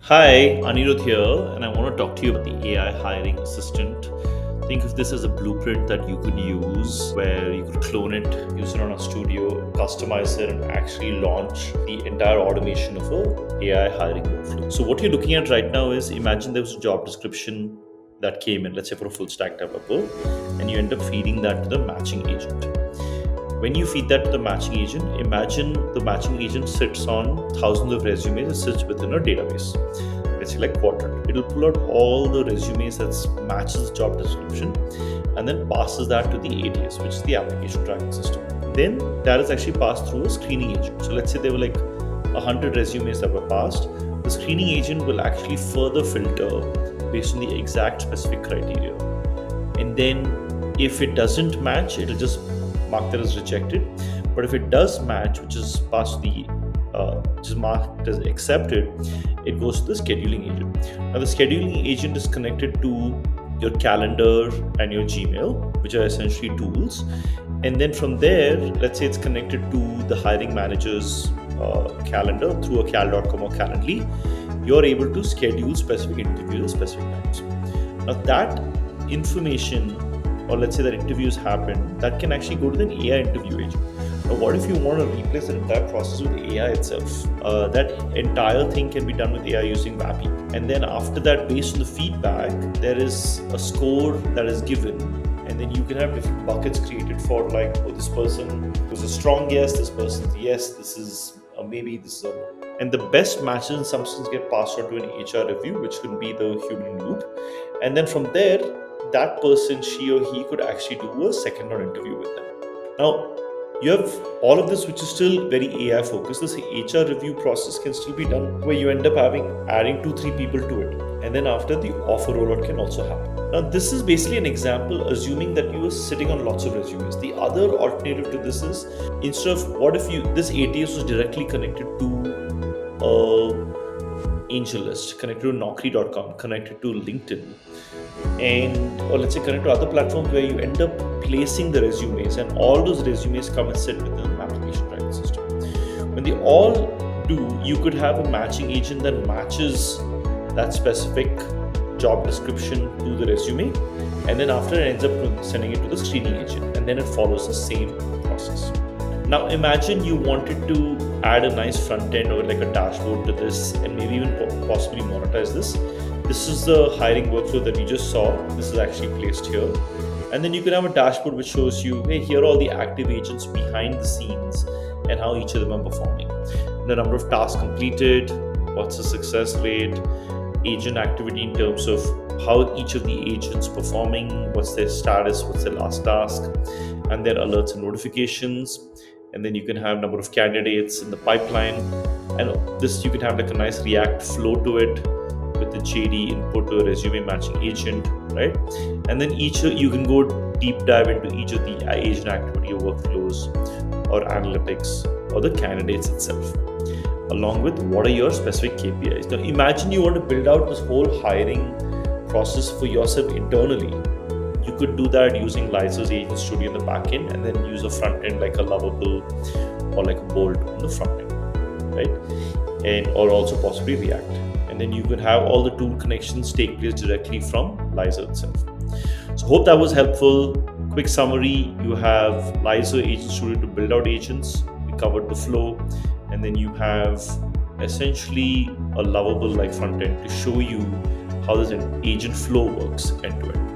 Hi, Anirudh here, and I want to talk to you about the AI hiring assistant. Think of this as a blueprint that you could use where you could clone it, use it on a studio, customize it, and actually launch the entire automation of a AI hiring workflow. So, what you're looking at right now is imagine there was a job description that came in, let's say for a full stack developer, and you end up feeding that to the matching agent. When you feed that to the matching agent, imagine the matching agent sits on thousands of resumes, it sits within a database. Let's say like Quadrant. It'll pull out all the resumes that matches the job description and then passes that to the ATS, which is the application tracking system. Then that is actually passed through a screening agent. So let's say there were like 100 resumes that were passed. The screening agent will actually further filter based on the exact specific criteria. And then if it doesn't match, it'll just mark that as rejected. But if it does match, which is past the which is marked as accepted, it goes to the scheduling agent. Now the scheduling agent is connected to your calendar and your Gmail, which are essentially tools. And then from there, let's say it's connected to the hiring manager's calendar through a cal.com or Calendly, you're able to schedule specific interviews at specific times. Now that information, or let's say that interviews happen, that can actually go to an AI interview agent. Now, what if you want to replace the entire process with AI itself? That entire thing can be done with AI using Vapi. And then after that, based on the feedback, there is a score that is given. And then you can have different buckets created for like, oh, this person was a strong yes, this person's yes, this is a maybe, this is a no. And the best matches in some sense get passed on to an HR review, which could be the human loop. And then from there, that person, she or he, could actually do a second round interview with them. Now, you have all of this, which is still very AI focused. This HR review process can still be done where you end up adding 2-3 people to it. And then after, the offer rollout can also happen. Now, this is basically an example assuming that you are sitting on lots of resumes. The other alternative to this is, instead of what if this ATS was directly connected to AngelList, connected to Naukri.com, connected to LinkedIn, or let's say connect to other platforms where you end up placing the resumes, and all those resumes come and sit within an application tracking system. When they all do, you could have a matching agent that matches that specific job description to the resume, and then after it ends up sending it to the screening agent, and then it follows the same process. Now imagine you wanted to add a nice front end or like a dashboard to this, and maybe even possibly monetize this. This is the hiring workflow that you just saw. This is actually placed here. And then you can have a dashboard which shows you, hey, here are all the active agents behind the scenes and how each of them are performing. The number of tasks completed, what's the success rate, agent activity in terms of how each of the agents performing, what's their status, what's their last task, and their alerts and notifications. And then you can have number of candidates in the pipeline. And this, you can have like a nice React flow to it with the JD input to a resume matching agent, right? And then you can go deep dive into each of the agent activity or workflows or analytics or the candidates itself, along with what are your specific KPIs. Now imagine you want to build out this whole hiring process for yourself internally. You could do that using Lyzr's Agent Studio in the backend, and then use a front end like a Lovable or like a Bolt on the front end, right? And or also possibly React. And then you could have all the tool connections take place directly from Lyzr itself. So hope that was helpful. Quick summary: you have Lyzr Agent Studio to build out agents. We covered the flow, and then you have essentially a Lovable like front end to show you how this agent flow works end to end.